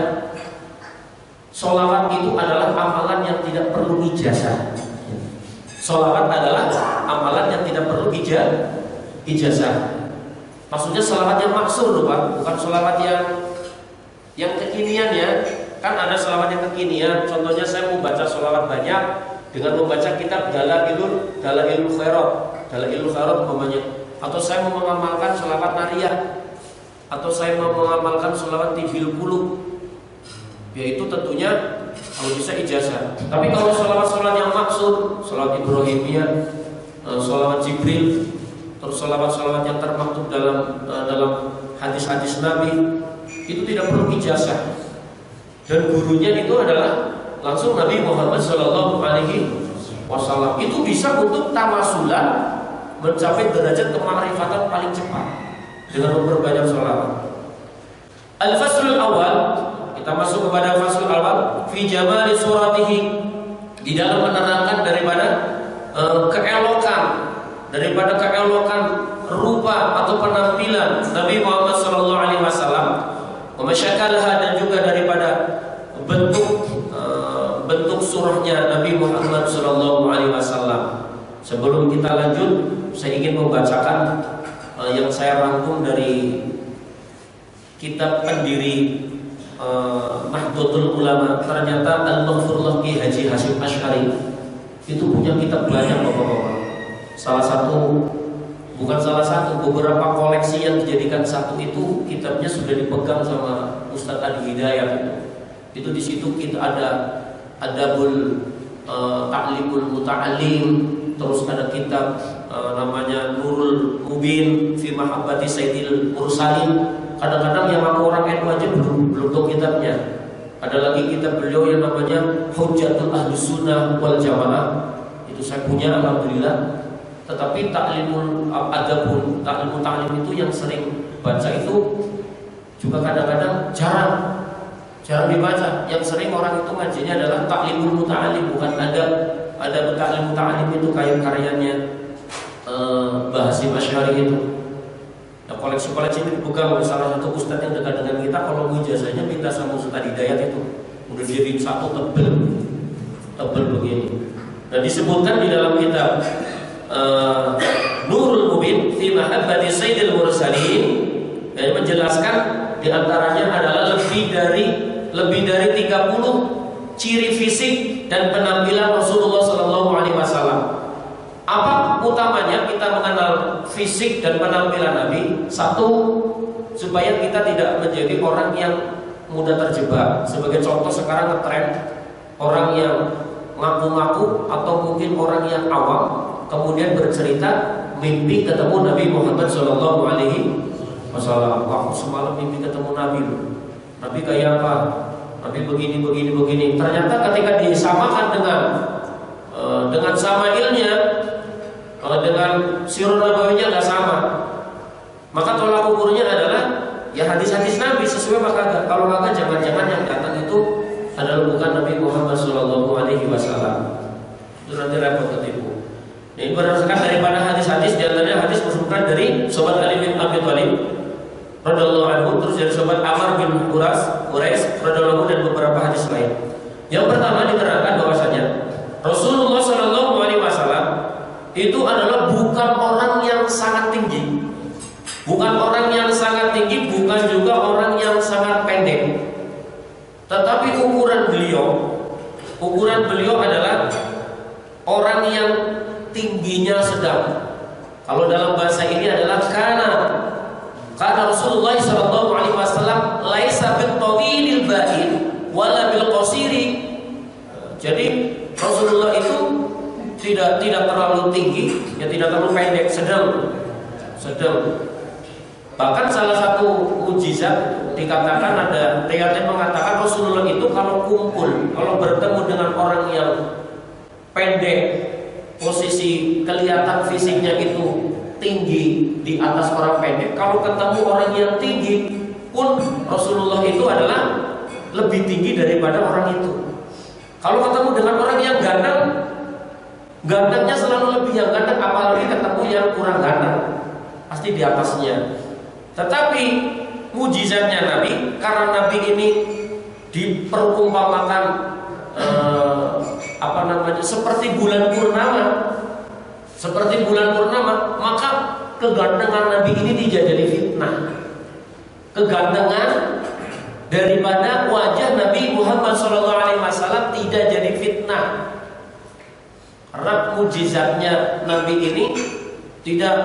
Sholawat itu adalah amalan yang tidak perlu ijazah. Sholawat adalah amalan yang tidak perlu ijazah. Maksudnya sholawat yang maksur loh Pak, bukan sholawat yang kekinian ya. Kan ada sholawat yang kekinian. Contohnya saya mau baca sholawat banyak dengan membaca kitab Dalailul Khairat umpamanya. Atau saya mau mengamalkan sholawat nariyah, atau saya mau mengamalkan sholawat Tihfil Qulub, yaitu tentunya kalau bisa ijazah. Tapi kalau sholawat-sholawat yang maksud, sholawat Ibrahimiyah, sholawat Jibril, terus sholawat-sholawat yang termaktub dalam hadis-hadis Nabi, itu tidak perlu ijazah. Dan gurunya itu adalah langsung Nabi Muhammad SAW. Itu bisa untuk tamasulan mencapai derajat kemakrifatan paling cepat dengan memperbanyak sholawat. Al-Faslul Awal, kita masuk kepada faslul awal, fi jamali suratihi, di dalam menerangkan daripada keelokan rupa atau penampilan Nabi Muhammad SAW, Masyakalha, dan juga daripada bentuk surahnya Nabi Muhammad SAW. Sebelum kita lanjut, saya ingin membacakan yang saya rangkum dari kitab pendiri Nahdlatul Ulama. Ternyata Al-Maghfurullah Ki Haji Hasyim Asy'ari itu punya kitab banyak Bapak-bapak. Beberapa koleksi yang dijadikan satu itu kitabnya sudah dipegang sama Ustadz Adi Hidayat. Itu di situ kita ada Adabul Ta'limul Muta'alim, terus ada kitab namanya Nurul Mubin fi Mahabbati Sayyidil Mursalin. Kadang-kadang yang aku orang NU aja belum tahu kitabnya. Ada lagi kitab beliau yang namanya Hujjatul Ahlus Sunnah wal Jamaah. Itu saya punya alhamdulillah. Tetapi Ta'limul Adabun, Ta'lim itu yang sering baca itu juga kadang-kadang jarang dibaca. Yang sering orang itu ngajinya adalah Ta'limul Muta'alim, bukan ada Ta'limul Muta'alim itu karyanya Mbah Hasyim Asy'ari itu. Nah, koleksi-koleksi ini dipegang oleh salah satu ustadz yang dekat dengan kita. Kalau ijazahnya minta sama Ustadz Hidayat itu udah jadi satu tebel begini. Dan disebutkan di dalam kitab Nurul Mubin fi Mahabbati Sayyidil Mursalin, yang menjelaskan diantaranya adalah lebih dari 30 ciri fisik dan penampilan Rasulullah SAW. Apa utamanya kita mengenal fisik dan penampilan Nabi? Satu, supaya kita tidak menjadi orang yang mudah terjebak. Sebagai contoh sekarang ngetren orang yang ngaku-ngaku atau mungkin orang yang awam kemudian bercerita mimpi ketemu Nabi Muhammad SAW. Wah, aku semalam mimpi ketemu Nabi loh. Nabi kayak apa? Nabi begini. Ternyata ketika disamakan dengan Sama'ilnya, dengan sirah nabawinya nggak sama. Maka tolak ukurnya adalah ya hadis-hadis Nabi sesuai maka kalau maka jangan-jangan yang datang itu adalah bukan Nabi Muhammad SAW. Itu nanti repot ketipu. Ini berdasarkan daripada hadis-hadis, di antaranya hadis disebutkan dari sahabat Ali bin Abi Thalib radhiyallahu anhu, terus dari sahabat Amr bin Quraisy radhiyallahu anhu, dan beberapa hadis lain. Yang pertama diterangkan bahwasanya Rasulullah SAW itu adalah bukan orang yang sangat tinggi, bukan orang yang sangat tinggi, bukan juga orang yang sangat pendek. Tetapi ukuran beliau adalah orang yang tingginya sedang. Kalau dalam bahasa ini adalah karena Rasulullah SAW laisa bil tawilil ba'in wala bil qasiri. Jadi Rasulullah itu tidak terlalu tinggi, ya tidak terlalu pendek, sedang. Bahkan salah satu mukjizat dikatakan, ada riwayat yang mengatakan Rasulullah itu kalau bertemu dengan orang yang pendek, posisi kelihatan fisiknya itu tinggi di atas orang pendek. Kalau ketemu orang yang tinggi pun Rasulullah itu adalah lebih tinggi daripada orang itu. Kalau ketemu dengan orang yang gantengnya selalu lebih yang ganteng, apalagi ketemu yang kurang ganteng, pasti di atasnya. Tetapi mujizatnya Nabi, karena Nabi ini diperumpamakan seperti bulan purnama, maka kegantengan Nabi ini dijadikan fitnah. Kegantengan daripada wajah Nabi Muhammad SAW tidak jadi fitnah, karena mujizatnya Nabi ini tidak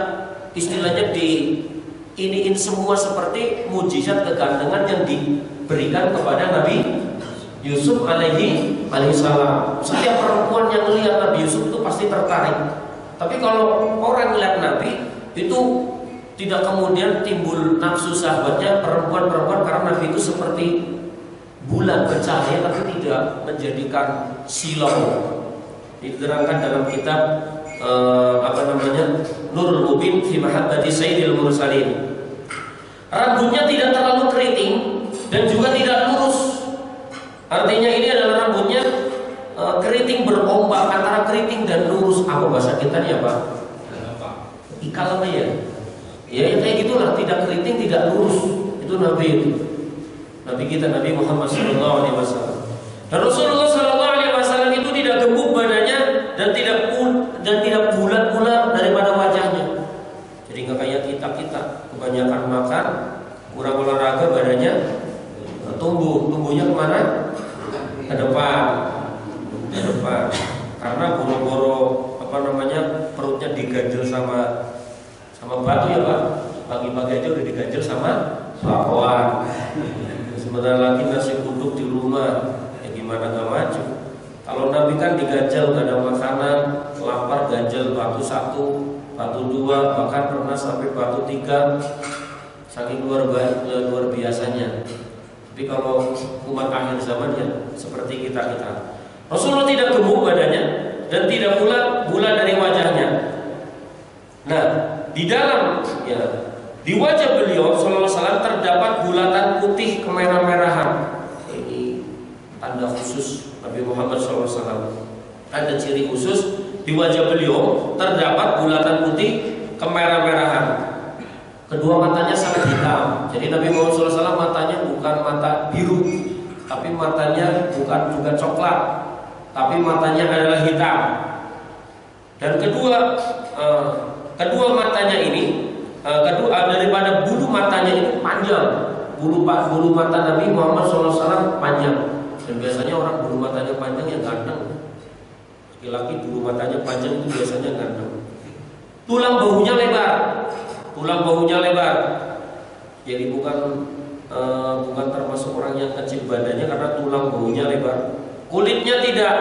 istilahnya diiniin semua seperti mujizat kegantengan yang diberikan kepada Nabi Yusuf alaihissalam. Setiap perempuan yang melihat Nabi Yusuf itu pasti tertarik. Tapi kalau orang melihat Nabi itu tidak kemudian timbul nafsu sahabatnya perempuan-perempuan, karena Nabi itu seperti bulan bercahaya tapi tidak menjadikan silau. Diterangkan dalam kitab Nurul Mubin fi Mahabbati Sayyidil Mursalin. Rambutnya tidak terlalu keriting dan juga tidak lurus. Artinya ini adalah rambutnya keriting berombak, antara keriting dan lurus. Apa bahasa kita nih apa? Ikal apa ya? Ya kayak gitulah, tidak keriting, tidak lurus. Itu Nabi kita, Nabi Muhammad SAW. Dan Rasulullah SAW itu tidak gemuk badannya dan tidak bulat-bulat daripada wajahnya. Jadi nggak kayak kita kebanyakan makan, kurang olahraga, badannya tumbuhnya kemana? Ke depan. Karena boro-boro perutnya diganjel sama batu ya Pak. Pagi-pagi aja udah diganjel sama bakwan. Sebentar lagi nasi uduk di rumah, ya gimana gak maju. Kalau Nabi kan diganjel, gak ada makanan, lapar ganjel batu 1, batu 2, bahkan pernah sampai batu 3, saking luar biasanya. Tapi kalau umat akhir zaman ya seperti kita. Rasulullah tidak gemuk badannya dan tidak bulat dari wajahnya. Nah, di wajah beliau sallallahu alaihi wasallam terdapat bulatan putih kemerah-merahan. Ini tanda khusus Nabi Muhammad sallallahu alaihi wasallam. Ada ciri khusus di wajah beliau terdapat bulatan putih kemerah-merahan. Kedua matanya sangat hitam. Jadi Nabi Muhammad sallallahu alaihi wasallam matanya bukan mata biru, tapi matanya bukan juga coklat, tapi matanya adalah hitam. Dan kedua matanya ini, daripada bulu matanya itu panjang. Bulu mata Nabi Muhammad SAW panjang. Dan biasanya orang bulu matanya panjang yang ganteng. Laki-laki bulu matanya panjang itu biasanya ganteng. Tulang bahunya lebar. Jadi bukan termasuk orang yang kecil badannya, karena tulang bahunya lebar. Kulitnya tidak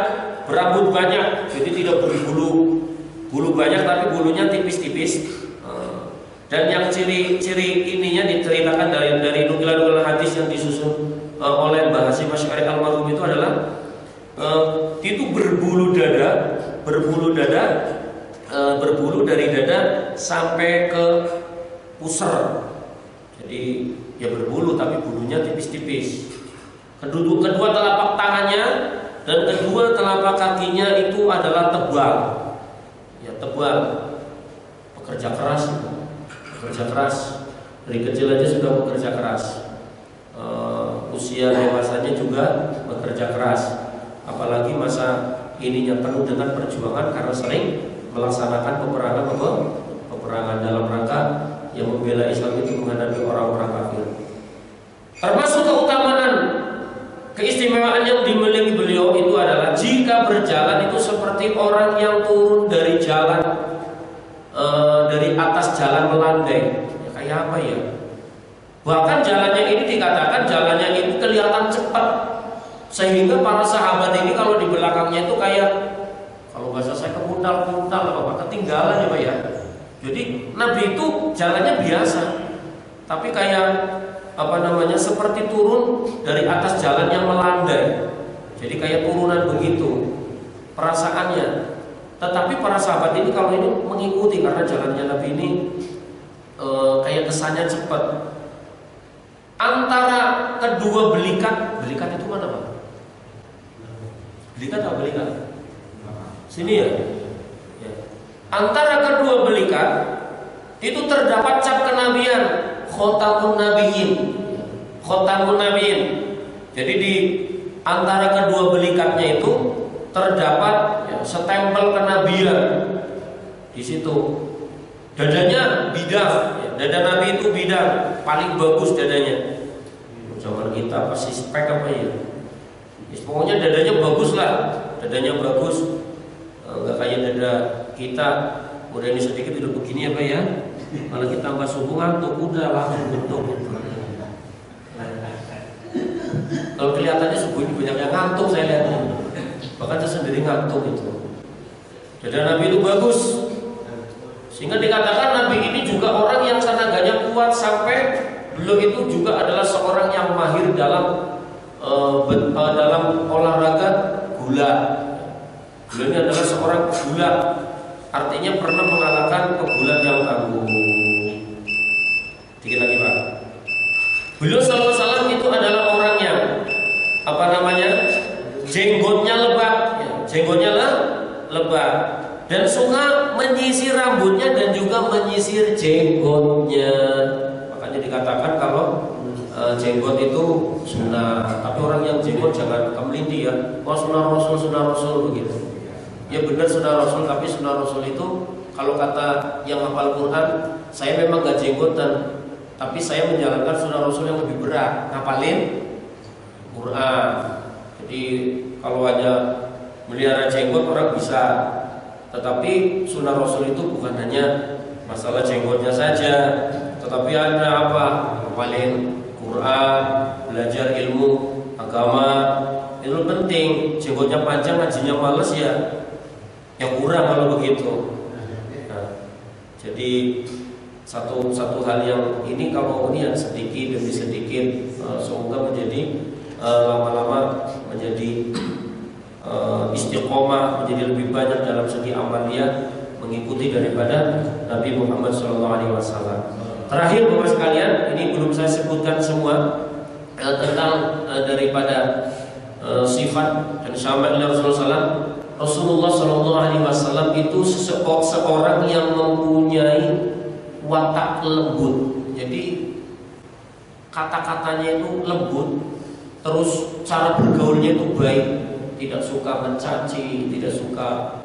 berambut banyak, jadi tidak berbulu banyak, tapi bulunya tipis-tipis. Dan yang ciri ininya diceritakan dari nukilan-nukilan hadis yang yang disusun oleh Mbah Hasyim Asy'ari almarhum itu adalah itu berbulu dari dada sampai ke pusar. Jadi ya berbulu tapi bulunya tipis-tipis. Kedua telapak tangannya dan kedua telapak kakinya itu adalah tebal. Ya tebal. Bekerja keras. Dari kecil aja sudah bekerja keras. Usia dewasanya juga bekerja keras. Apalagi masa ininya penuh dengan perjuangan karena sering melaksanakan peperangan dalam rangka yang membela Islam itu menghadapi orang-orang kafir. Termasuk keistimewaan yang dimiliki beliau itu adalah jika berjalan itu seperti orang yang turun dari jalan dari atas jalan melandai. Ya, kayak apa ya? Bahkan jalannya ini dikatakan jalannya ini kelihatan cepat, sehingga para sahabat ini kalau di belakangnya itu kayak, kalau bahasa saya kepuntal-puntal apa ketinggalan ya Pak ya. Jadi Nabi itu jalannya biasa, tapi kayak seperti turun dari atas jalan yang melandai. Jadi kayak turunan begitu perasaannya. Tetapi para sahabat ini kalau ini mengikuti karena jalannya Nabi ini kayak kesannya cepat. Antara kedua belikat itu mana Pak? Belikat? Sini ya. Antara kedua belikat itu terdapat cap kenabian, khotamun nabiyyin. Jadi di antara kedua belikatnya itu terdapat stempel kenabian. Di situ dadanya bidang, dada Nabi itu bidang, paling bagus dadanya. Zaman kita pasti spek apa ya? Pokoknya dadanya bagus lah, dadanya bagus, nggak kayak dada kita. Udah ini sedikit udah begini apa ya? Kalau kita tambah subuh ngantuk udah langsung bentuk. Kalau kelihatannya subuh ini banyak yang ngantuk saya lihat. Bahkan saya sendiri ngantuk itu. Dada Nabi itu bagus. Sehingga dikatakan Nabi ini juga orang yang tenaganya kuat sampai beliau itu juga adalah seorang yang mahir dalam olahraga gula. Beliau ini adalah seorang pegulat, artinya pernah mengalahkan pegulat yang tangguh. Dikit lagi Pak. Beliau sallallahu alaihi wasallam itu adalah orang yang jenggotnya lebat, dan suka menyisir rambutnya dan juga menyisir jenggotnya. Makanya dikatakan kalau jenggot itu sunnah. Tapi orang yang jenggot jangan kemelinti ya. Oh sunnah Rasul begitu. Ya benar sunnah Rasul, tapi sunnah Rasul itu kalau kata yang hafal Quran, saya memang gak jenggotan, tapi saya menjalankan sunnah Rasul yang lebih berat, ngapalin Quran. Jadi kalau hanya melihara jenggot orang bisa, tetapi sunnah Rasul itu bukan hanya masalah jenggotnya saja, tetapi ada apa? Ngapalin Quran, belajar ilmu agama, itu penting. Jenggotnya panjang, ngajinya males ya kurang kalau begitu. Nah, jadi satu hal yang ini kalau ini sedikit demi sedikit semoga menjadi lama-lama menjadi istiqomah, menjadi lebih banyak dalam segi amaliyah mengikuti daripada Nabi Muhammad SAW. Terakhir Bapak sekalian, ini belum saya sebutkan semua tentang daripada sifat dan syama'il Rasulullah SAW itu seorang yang mempunyai watak lembut. Jadi kata-katanya itu lembut, terus cara bergaulnya itu baik, tidak suka mencaci, tidak suka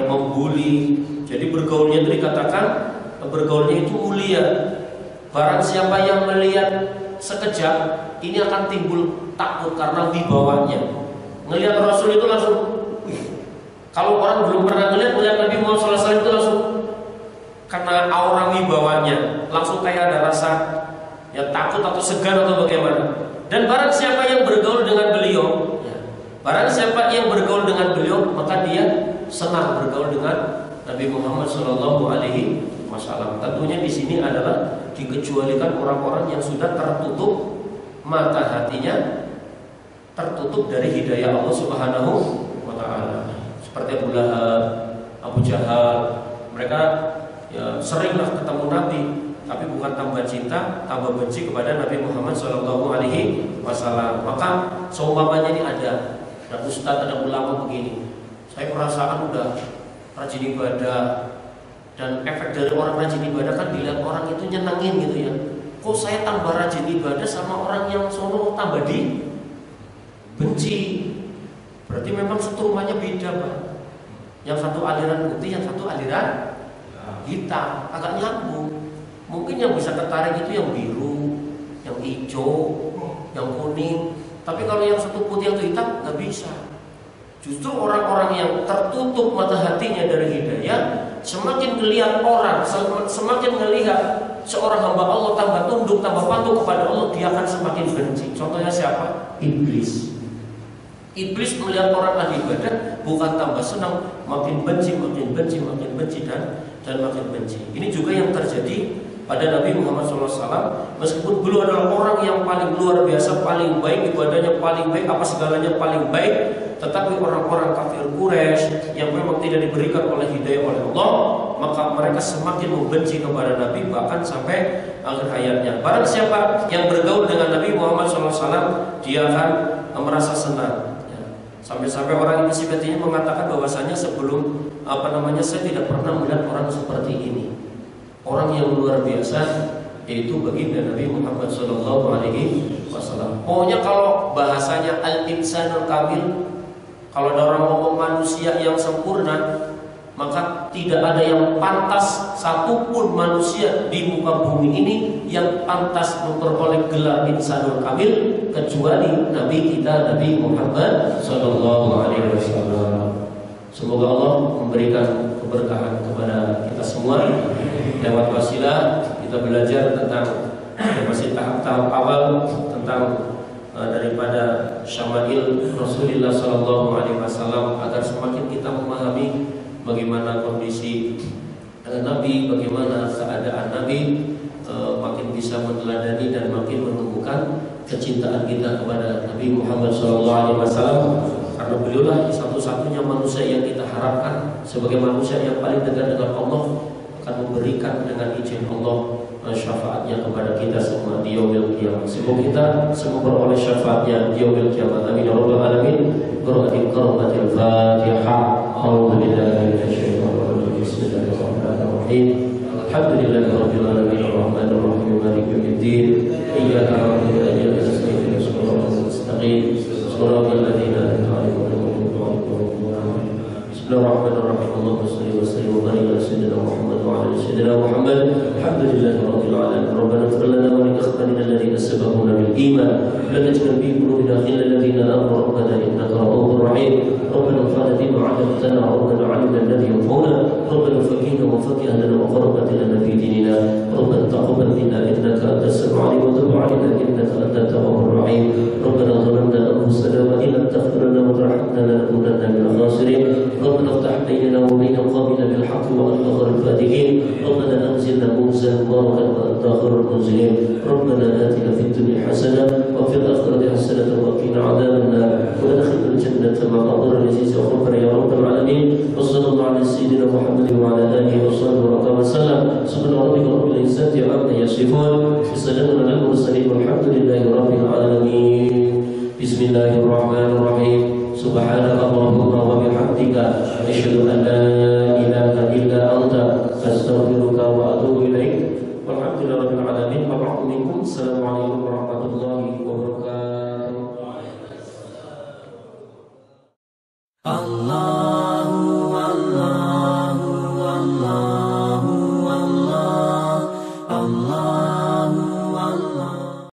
membuli. Jadi bergaulnya itu dikatakan bergaulnya itu mulia. Barang siapa yang melihat sekejap ini akan timbul takut karena wibawanya. Ngelihat Rasul itu langsung, kalau orang belum pernah melihat Nabi Muhammad SAW itu langsung karena aura wibawanya langsung kayak ada rasa takut atau segan atau bagaimana. Dan barang siapa yang bergaul dengan beliau, maka dia senang bergaul dengan Nabi Muhammad SAW. Tentunya di sini adalah dikecualikan orang-orang yang sudah tertutup mata hatinya tertutup dari hidayah Allah Subhanahu wa taala. Seperti Abu Lahab, Abu Jahal, mereka ya seringlah ketemu Nabi, tapi bukan tambah cinta, tambah benci kepada Nabi Muhammad SAW. Maka seumpamanya ini ada ustadz, ada ulama begini, saya perasaan udah rajin ibadah, dan efek dari orang rajin ibadah kan dilihat orang itu nyenengin gitu ya. Kok saya tambah rajin ibadah sama orang yang sono tambah benci? Berarti memang setrumanya beda, Pak. Yang satu aliran putih, yang satu aliran hitam, agak nyambung. Mungkin yang bisa tertarik itu yang biru, yang hijau, yang kuning. Tapi kalau yang satu putih atau hitam nggak bisa. Justru orang-orang yang tertutup mata hatinya dari hidayah, semakin melihat orang, semakin melihat seorang hamba Allah tambah tunduk, tambah patuh kepada Allah, dia akan semakin benci. Contohnya siapa? Iblis. Iblis melihat orang ahli ibadah bukan tambah senang, makin benci, makin benci, makin benci dan makin benci. Ini juga yang terjadi pada Nabi Muhammad SAW. Meskipun beliau adalah orang yang paling luar biasa, paling baik, ibadahnya paling baik, apa segalanya paling baik, tetapi orang-orang kafir Quraisy yang memang tidak diberikan oleh hidayah oleh Allah, maka mereka semakin membenci kepada Nabi, bahkan sampai akhir hayatnya. Barang siapa yang bergaul dengan Nabi Muhammad SAW, dia akan merasa senang. Sampai-sampai orang ini sepertinya mengatakan bahwasanya sebelum saya tidak pernah melihat orang seperti ini. Orang yang luar biasa, yaitu baginda Nabi Muhammad SAW. Pokoknya kalau bahasanya al-insanul kamil, kalau ada orang ngomong manusia yang sempurna, maka tidak ada yang pantas, satupun manusia di muka bumi ini yang pantas memperoleh gelar insanul kamil kecuali Nabi kita, Nabi Muhammad SAW. Semoga Allah memberikan keberkahan kepada kita semua. Lewat wasilah kita belajar tentang masih tahap-tahap awal tentang daripada syama'il Rasulullah SAW, agar semakin kita memahami bagaimana kondisi Nabi, bagaimana keadaan Nabi, makin bisa meneladani dan makin menumbuhkan kecintaan kita kepada Nabi Muhammad SAW, karena beliaulah satu-satunya manusia yang kita harapkan sebagai manusia yang paling dekat dengan Allah, akan memberikan dengan izin Allah syafaatnya kepada kita semua di yaumil qiyamah. Semoga kita semua beroleh syafaatnya di yaumil qiyamah. Amin ya rabbal alamin. Berkati-kati al-Fatihah. A'udzu billahi minasyaitonir rajim. Bismillahirrahmanirrahim. Alhamdulillahirabbil alamin arrahmanir rahim maliki yaumiddin. Iyyaka na'budu wa iyyaka nasta'in. Ihdinas mustaqim. Shiratal ladzina an'amta 'alaihim ghairil maghdubi 'alaihim. Bismillahirrahmanirrahim. Allahumma shalli wa sallim wa barik ala sayyidina Muhammad wa ala sayyidina Muhammad. Alhamdulillahirabbil alamin. Rabbana ighfir lana wa li ikhwanina alladhina sabaquna bil iman. La taj'al fi qulubina ghillan lil ladzina amanu rabbana innaka ra'ufur rahim. ربنا انفعنا بما علمتنا وربنا علمنا الذي ينفعنا ربنا فقهنا وفقه اهلنا وقربت لنا في ديننا ربنا تقبل منا انك انت السميع العليم وتب علينا انك انت التواب الرحيم ربنا ظلمنا انفسنا وان لم تغفر لنا وترحمنا لنكونن من الخاسرين ربنا افتح بيننا وبين قومنا بالحق وانت خير الفاتحين ربنا انزلنا منزلا مباركا وانت خير المنزلين ربنا اتنا في الدنيا حسنه وفي الاخره حسنه وقنا عذاب النار وادخلنا الجنه مع أبرار العزيز وغفر يا رب العالمين وصلى الله على سيدنا محمد وعلى آله وصحبه وسلم سبحان ربك رب العزة عما يصفون وسلام على المرسلين والحمد لله رب العالمين بسم الله الرحمن الرحيم سبحانك اللهم وبحمدك أشهد أن لا إله إلا أنت أستغفرك وأتوب إليك والحمد لله رب العالمين وبعض منكم السلام عليكم ورحمة الله وبركاته. Allah